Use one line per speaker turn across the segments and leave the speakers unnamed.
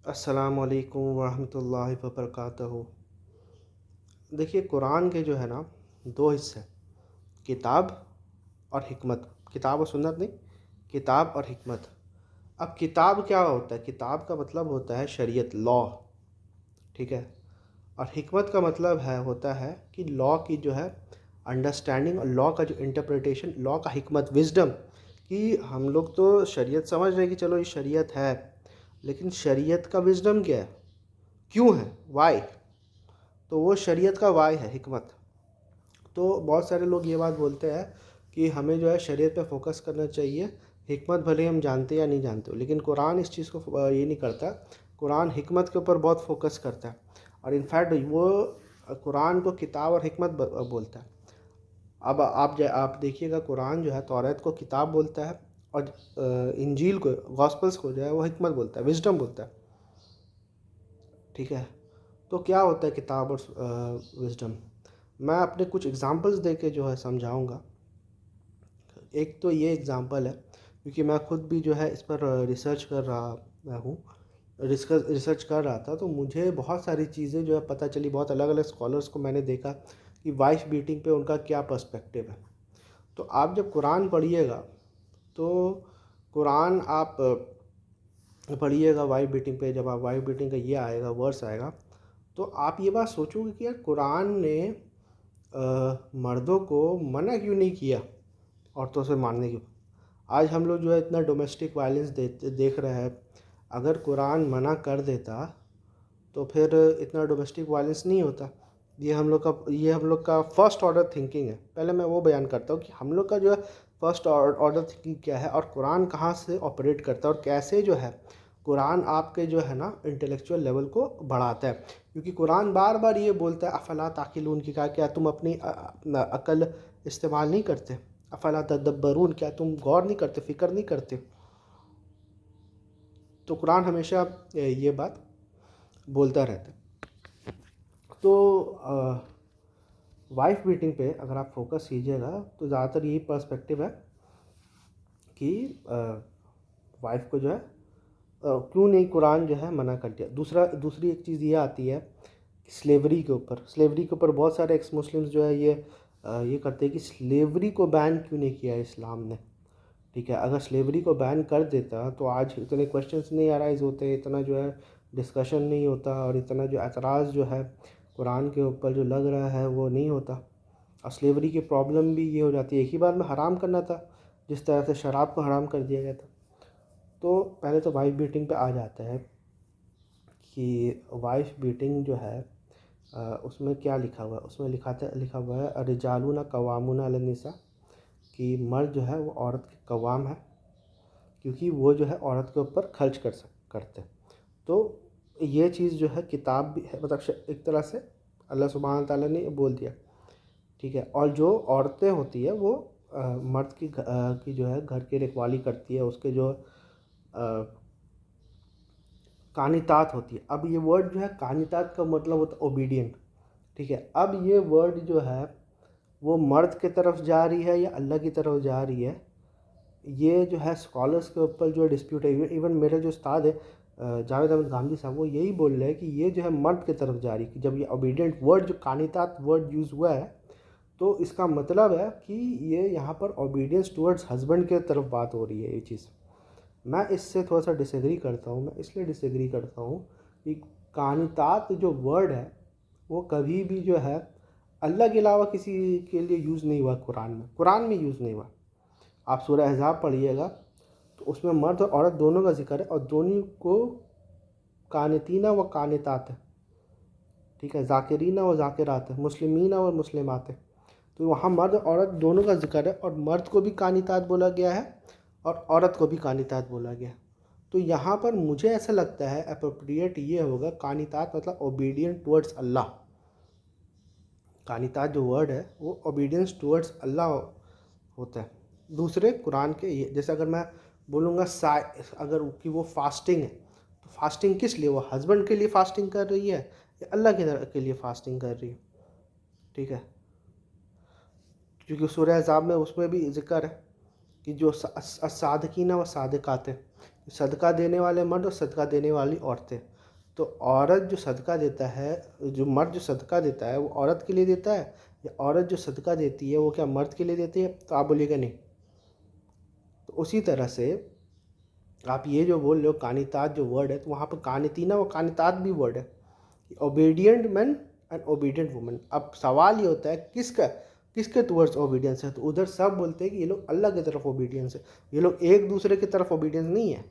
अस्सलाम वालेकुम वरहमतुल्लाहि वबरकातुहू। देखिए, कुरान के जो है ना, दो हिस्से हैं, किताब और हिकमत। किताब और सुन्नत नहीं, किताब और हिकमत। अब किताब क्या होता है? किताब का मतलब होता है शरीयत, लॉ। ठीक है। और हिकमत का मतलब होता है कि लॉ की जो है अंडरस्टैंडिंग, और लॉ का जो इंटरप्रिटेशन, लॉ का हिकमत, विजडम। कि हम लोग तो शरीयत समझ रहे हैं कि चलो ये शरीयत है, लेकिन शरीयत का विजडम क्या है, क्यों है, वाई। तो वो शरीयत का वाई है हिकमत। तो बहुत सारे लोग ये बात बोलते हैं कि हमें जो है शरीयत पे फोकस करना चाहिए, हिकमत भले हम जानते या नहीं जानते हो। लेकिन कुरान इस चीज़ को ये नहीं करता। कुरान हिकमत के ऊपर बहुत फोकस करता है, और इनफैक्ट वो कुरान को किताब और हिकमत बोलता है। अब आप देखिएगा, कुरान जो है तौरात को किताब बोलता है, और इंजील को, गॉस्पल्स को जो है वो हिकमत बोलता है, विजडम बोलता है। ठीक है। तो क्या होता है किताब और विजडम? मैं अपने कुछ एग्जांपल्स दे के जो है समझाऊंगा। एक तो ये एग्जांपल है, क्योंकि मैं खुद भी जो है इस पर रिसर्च कर रहा हूँ, रिसर्च कर रहा था। तो मुझे बहुत सारी चीज़ें जो है पता चली, बहुत अलग अलग स्कॉलर्स को मैंने देखा कि वाइफ बीटिंग पे उनका क्या पर्सपेक्टिव है। तो आप जब कुरान पढ़िएगा, तो कुरान आप पढ़िएगा वाइफ बीटिंग पे, जब आप वाइफ बीटिंग का ये आएगा, वर्स आएगा, तो आप ये बात सोचोगे कि यार कुरान ने मर्दों को मना क्यों नहीं किया औरतों से मारने की। आज हम लोग जो है इतना डोमेस्टिक वायलेंस देख रहे हैं। अगर कुरान मना कर देता तो फिर इतना डोमेस्टिक वायलेंस नहीं होता। ये हम लोग का फर्स्ट ऑर्डर थिंकिंग है। पहले मैं वो बयान करता हूँ कि हम लोग का जो है फर्स्ट ऑर्डर थिंकिंग क्या है, और कुरान कहाँ से ऑपरेट करता है, और कैसे जो है कुरान आपके जो है ना इंटेलेक्चुअल लेवल को बढ़ाता है। क्योंकि कुरान बार बार ये बोलता है अफला ताकिलून, की कहा, क्या तुम अपनी अकल इस्तेमाल नहीं करते? अफला तदब्बरून, क्या तुम गौर नहीं करते, फिक्र नहीं करते? तो कुरान हमेशा ये बात बोलता रहता है। तो वाइफ बीटिंग पे अगर आप फोकस कीजिएगा, तो ज़्यादातर यही पर्सपेक्टिव है कि वाइफ को जो है क्यों नहीं कुरान जो है मना कर दिया। दूसरी एक चीज़ ये आती है स्लेवरी के ऊपर। स्लेवरी के ऊपर बहुत सारे एक्स मुस्लिम्स जो है ये करते हैं कि स्लेवरी को बैन क्यों नहीं किया इस्लाम ने। ठीक है, अगर स्लेवरी को बैन कर देता तो आज इतने क्वेश्चंस नहीं अराइज होते, इतना जो है डिस्कशन नहीं होता, और इतना जो एतराज़ जो है कुरान के ऊपर जो लग रहा है वो नहीं होता। और स्लेवरी की प्रॉब्लम भी ये हो जाती है, एक ही बार में हराम करना था, जिस तरह से शराब को हराम कर दिया गया था। तो पहले तो वाइफ बीटिंग पे आ जाता है कि वाइफ बीटिंग जो है उसमें क्या लिखा हुआ है। उसमें लिखा हुआ है रिजालूना कवामुना अलनिसा, कि मर्द जो है वो औरत के कवाम है, क्योंकि वो जो है औरत के ऊपर खर्च करते हैं। तो ये चीज़ जो है किताब भी है, मतलब एक तरह से अल्लाह सुब्हान ताला ने बोल दिया। ठीक है। और जो औरतें होती है वो मर्द की जो है घर की रखवाली करती है, उसके जो कानितात होती है। अब ये वर्ड जो है कानितात का मतलब होता है ओबीडियंट। ठीक है। अब ये वर्ड जो है वो मर्द की तरफ जा रही है या अल्लाह की तरफ जा रही है, ये जो है स्कॉलर्स के ऊपर जो डिस्प्यूट है। इवन मेरे जो उस्ताद है जावेद अहमद गांधी साहब, वो यही बोल रहे हैं कि ये जो है मर्द की तरफ जा रही है। कि जब ये ओबीडियंट वर्ड, जो कानितात वर्ड यूज़ हुआ है, तो इसका मतलब है कि ये यहाँ पर ओबीडियंस टुवर्ड्स हस्बैंड के तरफ बात हो रही है। ये चीज़ मैं इससे थोड़ा सा डिसएग्री करता हूँ। मैं इसलिए डिसएग्री करता हूँ कि कानितात जो वर्ड है वो कभी भी जो है अल्लाह के अलावा किसी के लिए यूज़ नहीं हुआ। कुरान में यूज़ नहीं हुआ। आप सूरह अहज़ाब पढ़िएगा तो उसमें मर्द और औरत दोनों का जिक्र है, और दोनों को कानितीना व कानितात है। ठीक है, जाकिरीना व जाकिरात है, मुस्लिमीना व मुस्लिमात है। तो वहाँ मर्द और औरत दोनों का जिक्र है, और मर्द को भी कानितात बोला गया है और औरत को भी कानितात बोला गया है। तो यहाँ पर मुझे ऐसा लगता है अप्रोप्रिएट ये होगा, कानितात मतलब ओबीडियंट टुवर्ड्स अल्लाह। कानितात जो वर्ड है वो ओबीडियंस टुवर्ड्स अल्लाह होता है। दूसरे कुरान के ये, जैसे अगर मैं बोलूँगा अगर कि वो फास्टिंग है, तो फास्टिंग किस लिए, वो हस्बैंड के लिए फास्टिंग कर रही है या अल्लाह के लिए फास्टिंग कर रही है। ठीक है। क्योंकि सूरह अहज़ाब में उसमें भी जिक्र है कि जो सादकीना व सादिकात है, सदका देने वाले मर्द और सदका देने वाली औरतें। तो औरत जो सदका देता है, जो मर्द जो सदका देता है वो औरत के लिए देता है, या औरत जो सदका देती है वो क्या मर्द के लिए देती है? तो आप बोलिएगा नहीं। तो उसी तरह से आप ये जो बोल रहे हो कानितात जो वर्ड है, तो वहाँ पर कानितीना और कानितात भी वर्ड है, obedient man and obedient woman. अब सवाल ये होता है किसके टुवर्ड्स ओबीडियंस है? तो उधर सब बोलते हैं कि ये लोग अल्लाह की तरफ ओबीडियंस है, ये लोग एक दूसरे की तरफ ओबीडियंस नहीं है।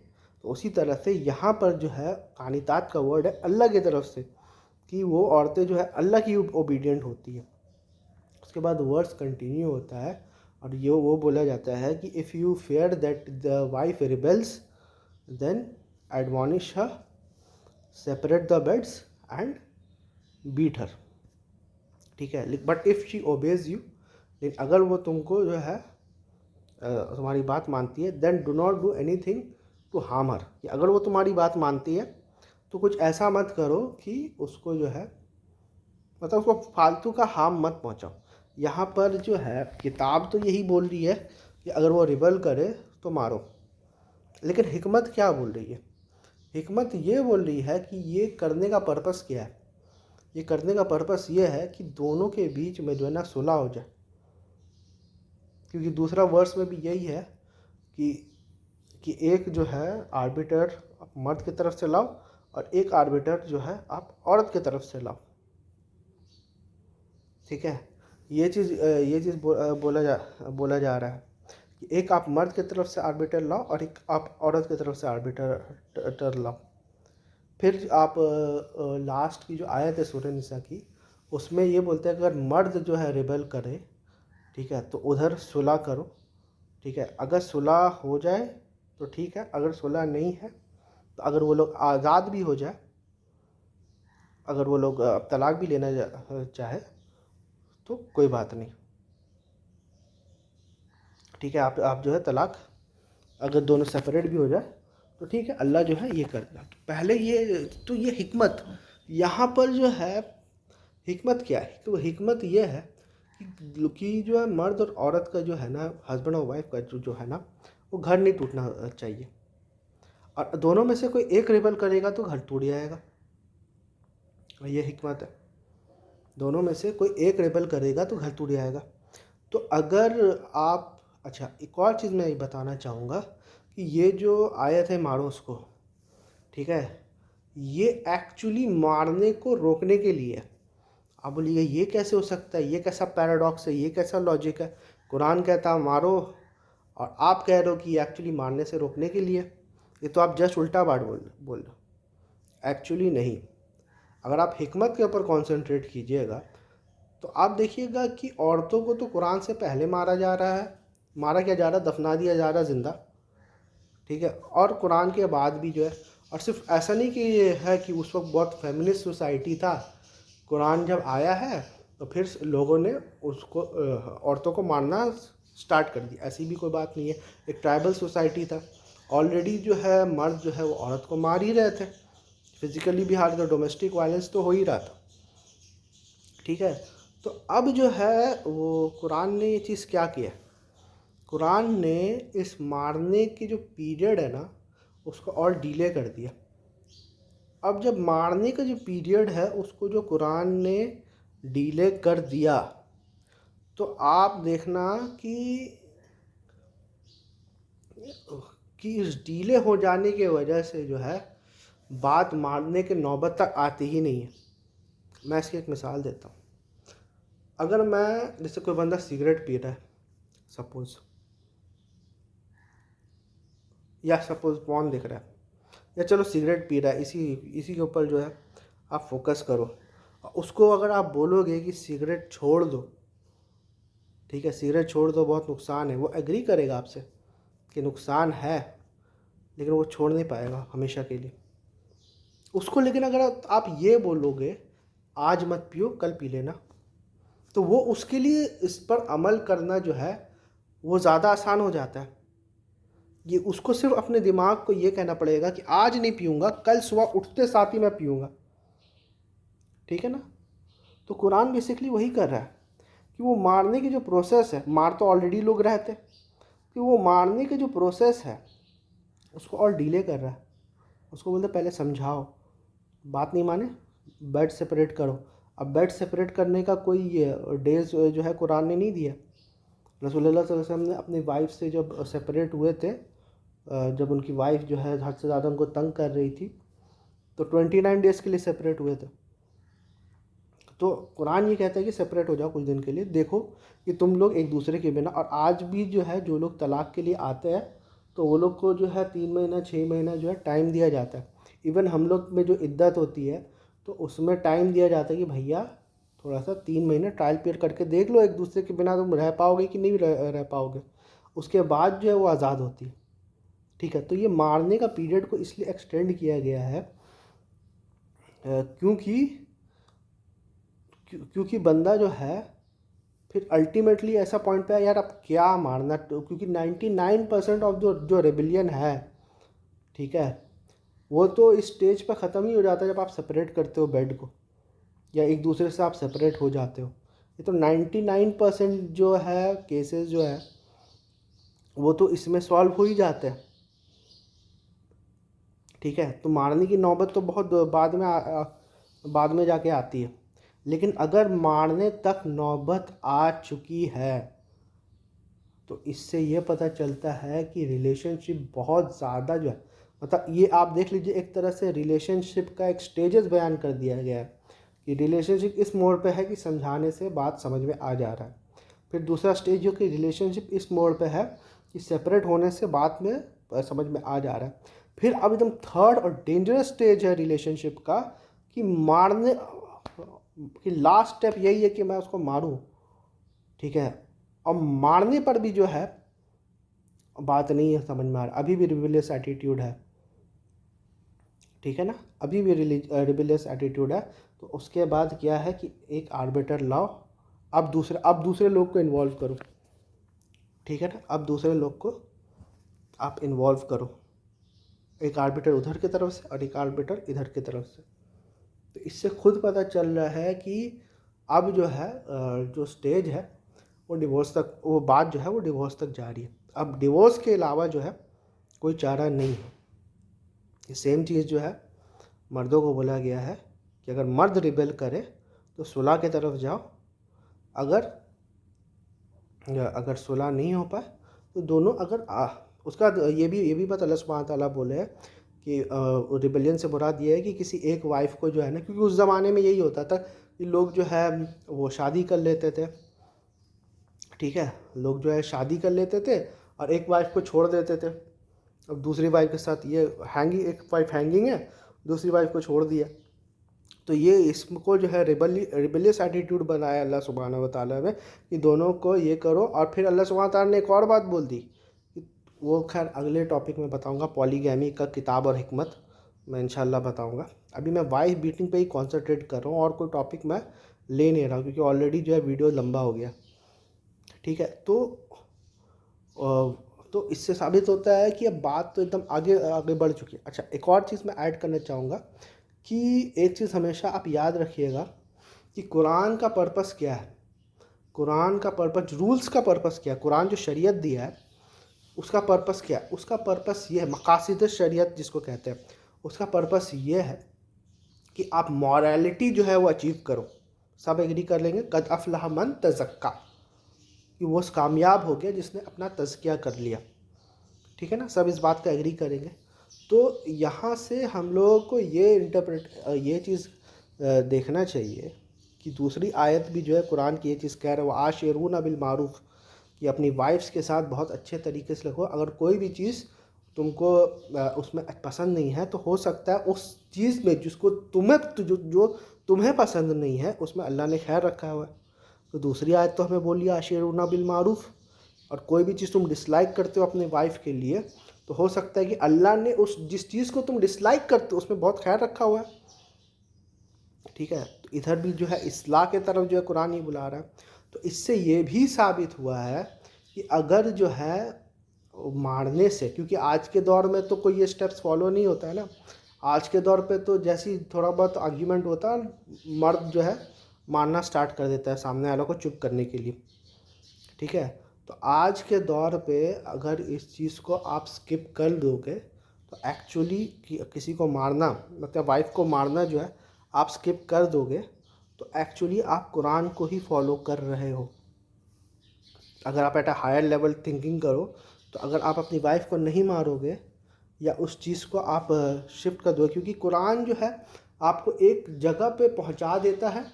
तो उसी तरह से यहाँ पर जो है कानितात का वर्ड है अल्लाह की तरफ से, कि वो औरतें जो है अल्लाह की ओबीडियंट होती है। उसके बाद वर्ड्स कंटिन्यू होता है और ये वो बोला जाता है कि if you fear that the wife rebels then admonish her, separate the beds and beat her. ठीक है, but if she obeys you, लेकिन अगर वो तुमको जो है तुम्हारी बात मानती है, then do not do anything to harm her, कि अगर वो तुम्हारी बात मानती है तो कुछ ऐसा मत करो कि उसको जो है मतलब उसको फालतू का हार्म मत पहुंचाओ। यहाँ पर जो है किताब तो यही बोल रही है कि अगर वो रिबल करे तो मारो, लेकिन हिकमत क्या बोल रही है? हिकमत ये बोल रही है कि ये करने का पर्पस क्या है? ये करने का पर्पस ये है कि दोनों के बीच में जो है ना सुलह हो जाए, क्योंकि दूसरा वर्स में भी यही है कि एक जो है आर्बिटर आप मर्द की तरफ से लाओ और एक आर्बिटर जो है आप औरत की तरफ से लाओ। ठीक है, ये चीज़ बोला जा रहा है कि एक आप मर्द की तरफ से आर्बिटर लाओ और एक आप औरत की तरफ से आर्बिटर लाओ। फिर आप लास्ट की जो आयत है सूरह निसा की, उसमें ये बोलते हैं कि अगर मर्द जो है रिबेल करे, ठीक है, तो उधर सुलह करो। ठीक है, अगर सुलह हो जाए तो ठीक है, अगर सुलह नहीं है तो अगर वो लोग आज़ाद भी हो जाए, अगर वो लोग तलाक भी लेना चाहे तो कोई बात नहीं। ठीक है, आप जो है तलाक अगर दोनों सेपरेट भी हो जाए तो ठीक है, अल्लाह जो है ये कर देगा। तो पहले ये हिकमत यहाँ पर जो है, हिकमत क्या है? तो हिकमत ये है कि जो है मर्द और औरत का जो है ना, हस्बैंड और वाइफ का जो है ना, वो घर नहीं टूटना चाहिए, और दोनों में से कोई एक रिबल करेगा तो घर टूट जाएगा। ये हिकमत है, दोनों में से कोई एक रिबल करेगा तो घर टूट जाएगा। तो अगर आप अच्छा, एक और चीज़ मैं बताना चाहूँगा कि ये जो आयत है मारो उसको, ठीक है, ये एक्चुअली मारने को रोकने के लिए है। आप बोलिए ये कैसे हो सकता है, ये कैसा पैराडॉक्स है, ये कैसा लॉजिक है? कुरान कहता है मारो और आप कह रहे हो कि एक्चुअली मारने से रोकने के लिए। ये तो आप जस्ट उल्टा बात बोल रहे हो, एक्चुअली नहीं। अगर आप हिकमत के ऊपर कॉन्सेंट्रेट कीजिएगा तो आप देखिएगा कि औरतों को तो कुरान से पहले मारा जा रहा है, मारा क्या जा रहा है, दफना दिया जा रहा है ज़िंदा। ठीक है, और कुरान के बाद भी जो है, और सिर्फ ऐसा नहीं कि ये है कि उस वक्त बहुत फेमिनिस्ट सोसाइटी था, कुरान जब आया है तो फिर लोगों ने उसको औरतों को मारना स्टार्ट कर दिया, ऐसी भी कोई बात नहीं है। एक ट्राइबल सोसाइटी था, ऑलरेडी जो है मर्द जो है वो औरत को मार ही रहे थे, फिजिकली भी हार, तो डोमेस्टिक वायलेंस तो हो ही रहा था। ठीक है, तो अब जो है वो कुरान ने ये चीज़ क्या किया, कुरान ने इस मारने की जो पीरियड है ना उसको और डिले कर दिया। अब जब मारने का जो पीरियड है उसको जो कुरान ने डिले कर दिया, तो आप देखना कि इस डिले हो जाने के वजह से जो है बात मारने के नौबत तक आती ही नहीं है। मैं इसकी एक मिसाल देता हूँ। अगर मैं, जैसे कोई बंदा सिगरेट पी रहा है सपोज़, या सपोज़ पॉर्न देख रहा है, या चलो सिगरेट पी रहा है, इसी के ऊपर जो है आप फोकस करो। उसको अगर आप बोलोगे कि सिगरेट छोड़ दो, ठीक है, सिगरेट छोड़ दो, बहुत नुकसान है, वो एग्री करेगा आपसे कि नुकसान है, लेकिन वो छोड़ नहीं पाएगा हमेशा के लिए उसको। लेकिन अगर आप ये बोलोगे आज मत पियो कल पी लेना, तो वो उसके लिए इस पर अमल करना जो है वो ज़्यादा आसान हो जाता है। ये उसको सिर्फ अपने दिमाग को ये कहना पड़ेगा कि आज नहीं पीऊँगा, कल सुबह उठते साथ ही मैं पीऊँगा। ठीक है ना? तो कुरान बेसिकली वही कर रहा है कि वो मारने की जो प्रोसेस है, मार तो ऑलरेडी लोग रहे थे, कि वो मारने की जो प्रोसेस है उसको और डिले कर रहा है। उसको बोलते पहले समझाओ, बात नहीं माने, बेड सेपरेट करो। अब बेड सेपरेट करने का कोई डेज जो है कुरान ने नहीं दिया। रसूलुल्लाह सल्लल्लाहु अलैहि वसल्लम ने अपनी वाइफ से जब सेपरेट हुए थे, जब उनकी वाइफ जो है हद से ज़्यादा उनको तंग कर रही थी, तो 29 डेज़ के लिए सेपरेट हुए थे। तो कुरान ये कहता है कि सेपरेट हो जाओ कुछ दिन के लिए, देखो कि तुम लोग एक दूसरे के बिना। और आज भी जो है जो लोग तलाक के लिए आते हैं तो वो लोग को जो है 3 महीना 6 महीना जो है टाइम दिया जाता है। इवन हम लोग में जो इद्दत होती है तो उसमें टाइम दिया जाता है कि भैया थोड़ा सा 3 महीने ट्रायल पीरियड करके देख लो, एक दूसरे के बिना तुम रह पाओगे कि नहीं रह पाओगे। उसके बाद जो है वो आज़ाद होती है। ठीक है, तो ये मारने का पीरियड को इसलिए एक्सटेंड किया गया है क्योंकि क्योंकि बंदा जो है फिर अल्टीमेटली ऐसा पॉइंट पे है यार अब क्या मारना, क्योंकि 99% ऑफ जो रेबिलियन है, ठीक है, वो तो इस स्टेज पर ख़त्म ही हो जाता है जब आप सेपरेट करते हो बेड को या एक दूसरे से आप सेपरेट हो जाते हो। ये तो 99% जो है केसेस जो है वो तो इसमें सॉल्व हो ही जाते हैं। ठीक है, तो मारने की नौबत तो बहुत बाद में जाके आती है। लेकिन अगर मारने तक नौबत आ चुकी है तो इससे ये पता चलता है कि रिलेशनशिप बहुत ज़्यादा जो है, मतलब ये आप देख लीजिए, एक तरह से रिलेशनशिप का एक स्टेजेस बयान कर दिया गया है कि रिलेशनशिप इस मोड़ पे है कि समझाने से बात समझ में आ जा रहा है। फिर दूसरा स्टेज जो कि रिलेशनशिप इस मोड़ पे है कि सेपरेट होने से बात में समझ में आ जा रहा है। फिर अब एकदम थर्ड और डेंजरस स्टेज है रिलेशनशिप का कि मारने कि लास्ट स्टेप यही है कि मैं उसको मारूं। ठीक है, और मारने पर भी जो है बात नहीं है समझ में आ रहा, अभी भी रिबेलियस एटीट्यूड है। ठीक है ना, अभी भी रिबेलियस एटीट्यूड है। तो उसके बाद क्या है कि एक आर्बिटर लाओ, अब दूसरे लोग को इन्वॉल्व करो। ठीक है ना, अब दूसरे लोग को आप इन्वॉल्व करो, एक आर्बिटर उधर की तरफ से और एक आर्बिटर इधर की तरफ से। तो इससे खुद पता चल रहा है कि अब जो है जो स्टेज है वो डिवोर्स तक, वो बात जो है वो डिवोर्स तक जा रही है। अब डिवोर्स के अलावा जो है कोई चारा नहीं है। ये सेम चीज़ जो है मर्दों को बोला गया है कि अगर मर्द रिबेल करे तो सुलह की तरफ जाओ, अगर अगर सुलह नहीं हो पाए तो दोनों उसका ये भी बात अल्लाह सुब्हानहू तआला बोले है कि रिबेलियन से मुराद ये है कि किसी एक वाइफ को जो है ना, क्योंकि उस ज़माने में यही होता था कि लोग जो है वो शादी कर लेते थे। ठीक है, लोग जो है शादी कर लेते थे और एक वाइफ को छोड़ देते थे। अब दूसरी वाइफ के साथ ये एक वाइफ हैंगिंग है, दूसरी वाइफ को छोड़ दिया। तो ये इसको जो है रिबेलियस एटीट्यूड बनाया अल्लाह सुब्हानहू व तआला ने कि दोनों को ये करो। और फिर अल्लाह सुब्हानहू व तआला ने एक और बात बोल दी, वो खैर अगले टॉपिक में बताऊंगा, पॉलीगैमी का किताब और हिकमत मैं इंशाल्लाह बताऊंगा। अभी मैं वाइफ बीटिंग पे ही कॉन्सेंट्रेट कर रहा हूँ और कोई टॉपिक मैं ले नहीं रहा हूँ क्योंकि ऑलरेडी जो है वीडियो लंबा हो गया। ठीक है, तो इससे साबित होता है कि अब बात तो एकदम आगे आगे बढ़ चुकी है। अच्छा, एक और चीज़ मैं ऐड करना चाहूँगा कि एक चीज़ हमेशा आप याद रखिएगा कि कुरान का पर्पस क्या है। कुरान का पर्पस, रूल्स का पर्पस क्या है, कुरान जो शरीयत दिया है उसका पर्पस क्या है। उसका पर्पस ये है, मकासिद शरीयत जिसको कहते हैं, उसका पर्पस ये है कि आप मॉरलिटी जो है वो अचीव करो। सब एग्री कर लेंगे, कद अफलह मन तज़क्का, कि वो कामयाब हो गया जिसने अपना तज़किया कर लिया। ठीक है ना, सब इस बात का एग्री करेंगे। तो यहाँ से हम लोगों को ये चीज़ देखना चाहिए कि दूसरी आयत भी जो है कुरान की ये चीज़ कह रहा है, वो आशिरून बिल मारूफ, कि अपनी वाइफ्स के साथ बहुत अच्छे तरीके से रखो। अगर कोई भी चीज़ तुमको उसमें पसंद नहीं है तो हो सकता है उस चीज़ में जिसको जो तुम्हें पसंद नहीं है उसमें अल्लाह ने खैर रखा हुआ है। तो दूसरी आयत तो हमें बोली आशिरून बिल मारूफ। और कोई भी चीज़ तुम डिसलाइक करते हो अपने वाइफ के लिए तो हो सकता है कि अल्लाह ने जिस चीज़ को तुम डिसलाइक करते हो उसमें बहुत ख्याल रखा हुआ है। ठीक है, तो इधर भी जो है इस्लाह के तरफ जो है कुरान ही बुला रहा है। तो इससे ये भी साबित हुआ है कि अगर जो है मारने से, क्योंकि आज के दौर में तो कोई ये स्टेप्स फॉलो नहीं होता है ना। आज के दौर पे तो जैसी थोड़ा बहुत आर्ग्यूमेंट होता है, मर्द जो है मारना स्टार्ट कर देता है सामने वालों को चुप करने के लिए। ठीक है, तो आज के दौर पे अगर इस चीज़ को आप स्किप कर दोगे तो एक्चुअली किसी को मारना मतलब वाइफ को मारना जो है आप स्किप कर दोगे तो एक्चुअली आप कुरान को ही फॉलो कर रहे हो। अगर आप at a higher level thinking करो तो अगर आप अपनी वाइफ को नहीं मारोगे या उस चीज़ को आप शिफ्ट कर दो, क्योंकि कुरान जो है आपको एक जगह पे पहुंचा देता है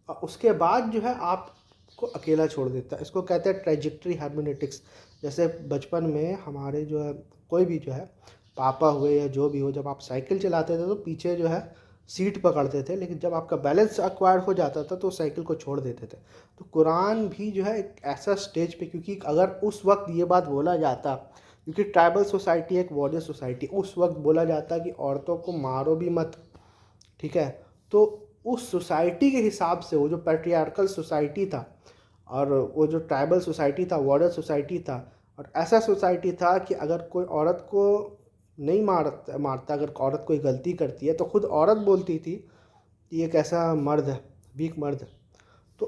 और उसके बाद जो है आपको अकेला छोड़ देता है। इसको कहते हैं ट्रेजेक्ट्री हार्मोनेटिक्स। जैसे बचपन में हमारे जो है कोई भी जो है पापा हुए या जो भी हो, जब आप साइकिल चलाते थे तो पीछे जो है सीट पकड़ते थे, लेकिन जब आपका बैलेंस एक्वायर हो जाता था तो साइकिल को छोड़ देते थे। तो कुरान भी जो है एक ऐसा स्टेज पे, क्योंकि अगर उस वक्त ये बात बोला जाता, क्योंकि ट्राइबल सोसाइटी एक वॉरियर सोसाइटी, उस वक्त बोला जाता कि औरतों को मारो भी मत, ठीक है। तो उस सोसाइटी के हिसाब से वो जो पैट्रियार्कल सोसाइटी था और वो जो ट्राइबल सोसाइटी था, वॉरियर सोसाइटी था, और ऐसा सोसाइटी था कि अगर कोई औरत को नहीं मारता, अगर औरत कोई गलती करती है तो खुद औरत बोलती थी कि ये कैसा मर्द है, वीक मर्द है। तो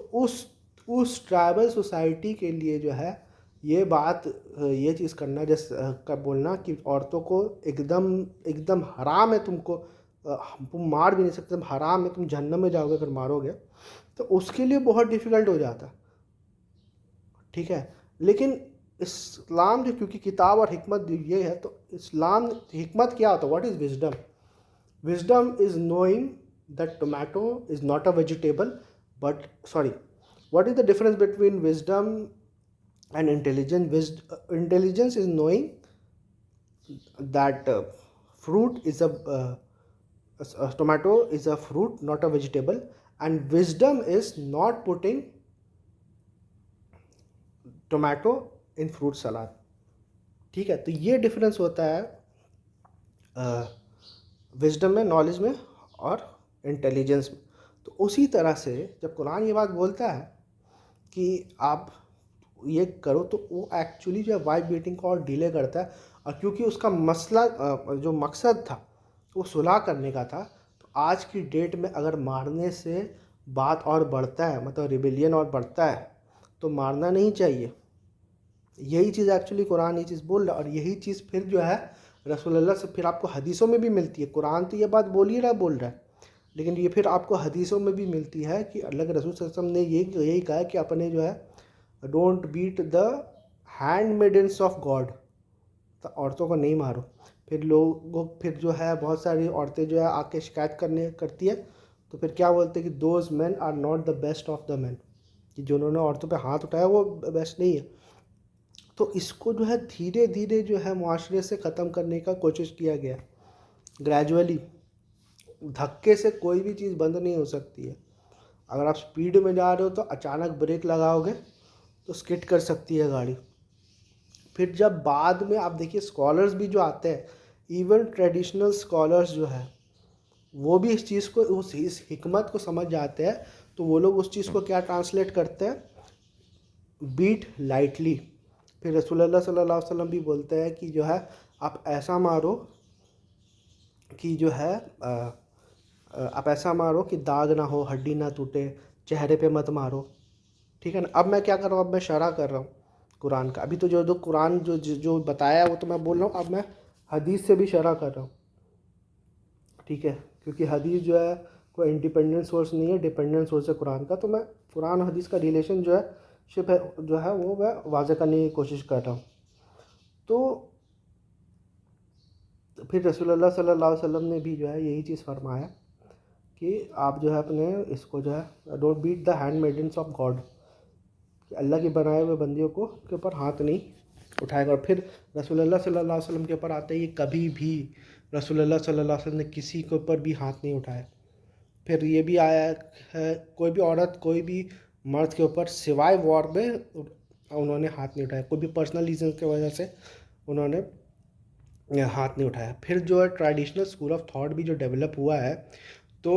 उस ट्राइबल सोसाइटी के लिए जो है ये बात, ये चीज़ करना जैसे का बोलना कि औरतों को एकदम एकदम हराम है, तुमको तुम मार भी नहीं सकते, तुम हराम है, तुम जहन्नम में जाओगे अगर मारोगे, तो उसके लिए बहुत डिफ़िकल्ट हो जाता, ठीक है। लेकिन इस्लाम जो, क्योंकि किताब और हिकमत ये है, तो इस्लाम हिकमत क्या होता है? What is wisdom? Wisdom is knowing that tomato is not a vegetable but sorry, what is the difference between wisdom and intelligence? Intelligence is knowing that fruit is a tomato is a fruit, not a vegetable, and wisdom is not putting tomato in fruit salad, ठीक है। तो ये difference होता है wisdom में, knowledge में और intelligence में। तो उसी तरह से जब कुरान ये बात बोलता है कि आप ये करो, तो वो एक्चुअली जो है वाइफ बीटिंग को और डिले करता है। और क्योंकि उसका मसला जो मकसद था वो सुलह करने का था, तो आज की डेट में अगर मारने से बात और बढ़ता है, मतलब रिबेलियन और बढ़ता है, तो मारना नहीं चाहिए। यही चीज़ एक्चुअली कुरान ये चीज़ बोल रहा है, और यही चीज़ फिर जो है रसूलुल्लाह से फिर आपको हदीसों में भी मिलती है। कुरान तो ये बात बोल रहा है, लेकिन ये फिर आपको हदीसों में भी मिलती है कि अल्लाह के रसूल सल्लल्लाहु अलैहि वसल्लम ने यही कहा है कि अपने जो है don't beat the handmaidens of God, तो औरतों को नहीं मारो। फिर फिर जो है बहुत सारी औरतें जो है आके शिकायत करती है, तो फिर क्या बोलते हैं कि those man are not the best of the man, कि जिन्होंने औरतों पे हाथ उठाया वो बेस्ट नहीं है। तो इसको जो है धीरे धीरे जो है मुआशरे से ख़त्म करने का कोशिश किया गया, ग्रेजुअली। धक्के से कोई भी चीज़ बंद नहीं हो सकती है। अगर आप स्पीड में जा रहे हो तो अचानक ब्रेक लगाओगे तो स्किड कर सकती है गाड़ी। फिर जब बाद में आप देखिए स्कॉलर्स भी जो आते हैं, इवन ट्रेडिशनल स्कॉलर्स जो है वो भी इस चीज़ को, इस हिकमत को समझ जाते हैं। तो वो लोग उस चीज़ को क्या ट्रांसलेट करते हैं? Beat lightly. फिर रसूलुल्लाह सल्लल्लाहु अलैहि वसल्लम भी बोलते हैं कि जो है आप ऐसा मारो कि जो है आप ऐसा मारो कि दाग ना हो, हड्डी ना टूटे, चेहरे पे मत मारो, ठीक है ना। अब मैं क्या कर रहा हूँ? अब मैं शरह कर रहा हूँ कुरान का। अभी तो जो कुरान जो बताया वो तो मैं बोल रहा हूँ, अब मैं हदीस से भी शरह कर रहा हूँ, ठीक है। क्योंकि हदीस जो है कोई इंडिपेंडेंट सोर्स नहीं है, डिपेंडेंट सोर्स है कुरान का। तो मैं कुरान हदीस का रिलेशन जो है शिप है जो है वो मैं वाज़ह करने की कोशिश कर रहा हूँ। तो फिर रसूलुल्लाह सल्लल्लाहु अलैहि वसल्लम ने भी जो है यही चीज़ फरमाया कि आप जो है अपने इसको जो है don't beat the handmaidens of God, कि अल्लाह के बनाए हुए बंदियों को के ऊपर हाथ नहीं उठाएगा। और फिर रसूलुल्लाह सल्लल्लाहु अलैहि वसल्लम के ऊपर आते ही कभी भी रसूलुल्लाह सल्लल्लाहु अलैहि वसल्लम ने किसी के ऊपर भी हाथ नहीं उठाया। फिर ये भी आया है कोई भी औरत कोई भी मर्द के ऊपर सिवाय वॉर में उन्होंने हाथ नहीं उठाया, कोई भी पर्सनल रीज़न की वजह से उन्होंने हाथ नहीं उठाया। फिर जो है ट्रेडिशनल स्कूल ऑफ थॉट भी जो डेवलप हुआ है, तो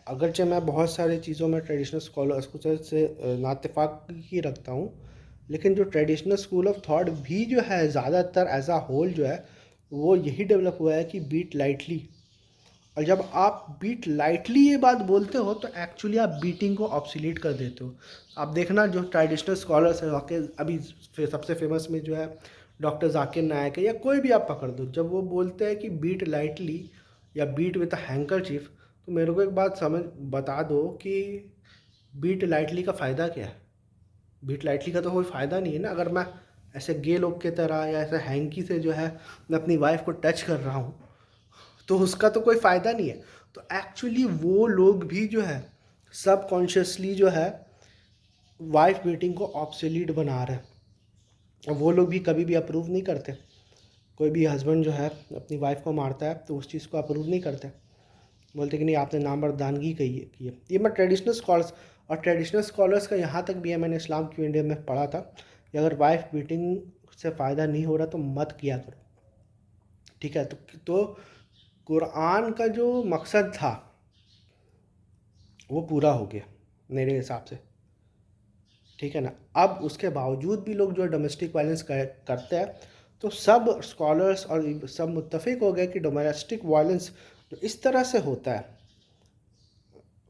अगरचे मैं बहुत सारी चीज़ों में ट्रेडिशनल स्कूल से नातफाक ही रखता हूँ, लेकिन जो ट्रेडिशनल स्कूल ऑफ थॉट भी जो है ज़्यादातर एज अ होल जो है वो यही डेवलप हुआ है कि बीट लाइटली। और जब आप बीट लाइटली ये बात बोलते हो तो एक्चुअली आप बीटिंग को ऑब्सोलीट कर देते हो। आप देखना जो ट्रेडिशनल स्कॉलर्स हैं, अभी सबसे फेमस में जो है डॉक्टर जाकिर नायक है या कोई भी आप पकड़ दो, जब वो बोलते हैं कि बीट लाइटली या बीट विद अ हैंकरचीफ, तो मेरे को एक बात समझ बता दो कि बीट लाइटली का फ़ायदा क्या है? बीट लाइटली का तो कोई फ़ायदा नहीं है ना। अगर मैं ऐसे गे लोग की तरह या ऐसे हैंकी से जो है मैं अपनी वाइफ को टच कर रहा हूँ, तो उसका तो कोई फ़ायदा नहीं है। तो एक्चुअली वो लोग भी जो है सबकॉन्शियसली जो है वाइफ बीटिंग को ऑब्सोलीट बना रहे हैं, और वो लोग भी कभी भी अप्रूव नहीं करते। कोई भी हस्बैंड जो है अपनी वाइफ को मारता है तो उस चीज़ को अप्रूव नहीं करते, बोलते कि नहीं आपने नामर्दानगी की है। ये मैं ट्रेडिशनल स्कॉलर्स, और ट्रेडिशनल स्कॉलर्स का यहाँ तक भी है, मैंने इस्लाम क्यों इंडिया में पढ़ा था कि अगर वाइफ बीटिंग से फ़ायदा नहीं हो रहा तो मत किया करो, ठीक है। तो कुरान का जो मकसद था वो पूरा हो गया मेरे हिसाब से, ठीक है ना। अब उसके बावजूद भी लोग जो डोमेस्टिक वायलेंस करते हैं, तो सब स्कॉलर्स और सब मुत्तफिक हो गए कि डोमेस्टिक वायलेंस जो इस तरह से होता है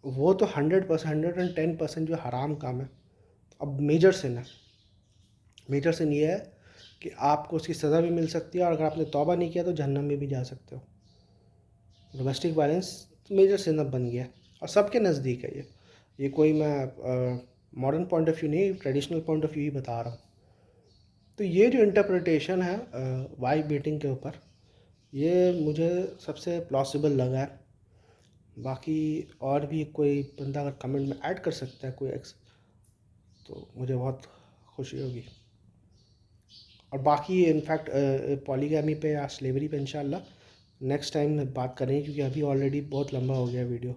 वो तो 100%, 110% जो हराम काम है। अब मेजर सिन है, मेजर सिन ये है कि आपको उसकी सज़ा भी मिल सकती है, और अगर आपने तौबा नहीं किया तो जहन्नम में भी जा सकते हो। डोमेस्टिक वायलेंस मेजर सिन अब बन गया है और सबके नज़दीक है ये कोई मैं मॉडर्न पॉइंट ऑफ व्यू नहीं, ट्रेडिशनल पॉइंट ऑफ व्यू ही बता रहा हूँ। तो ये जो इंटरप्रिटेशन है वाइफ बीटिंग के ऊपर, ये मुझे सबसे प्लॉसिबल लगा है। बाकी और भी कोई बंदा अगर कमेंट में ऐड कर सकता है कोई एक्स, तो मुझे बहुत खुशी होगी। और बाकी इनफैक्ट पॉलीगैमी पे या स्लेवरी पे इंशाल्लाह नेक्स्ट टाइम बात करेंगे, क्योंकि अभी ऑलरेडी बहुत लंबा हो गया वीडियो।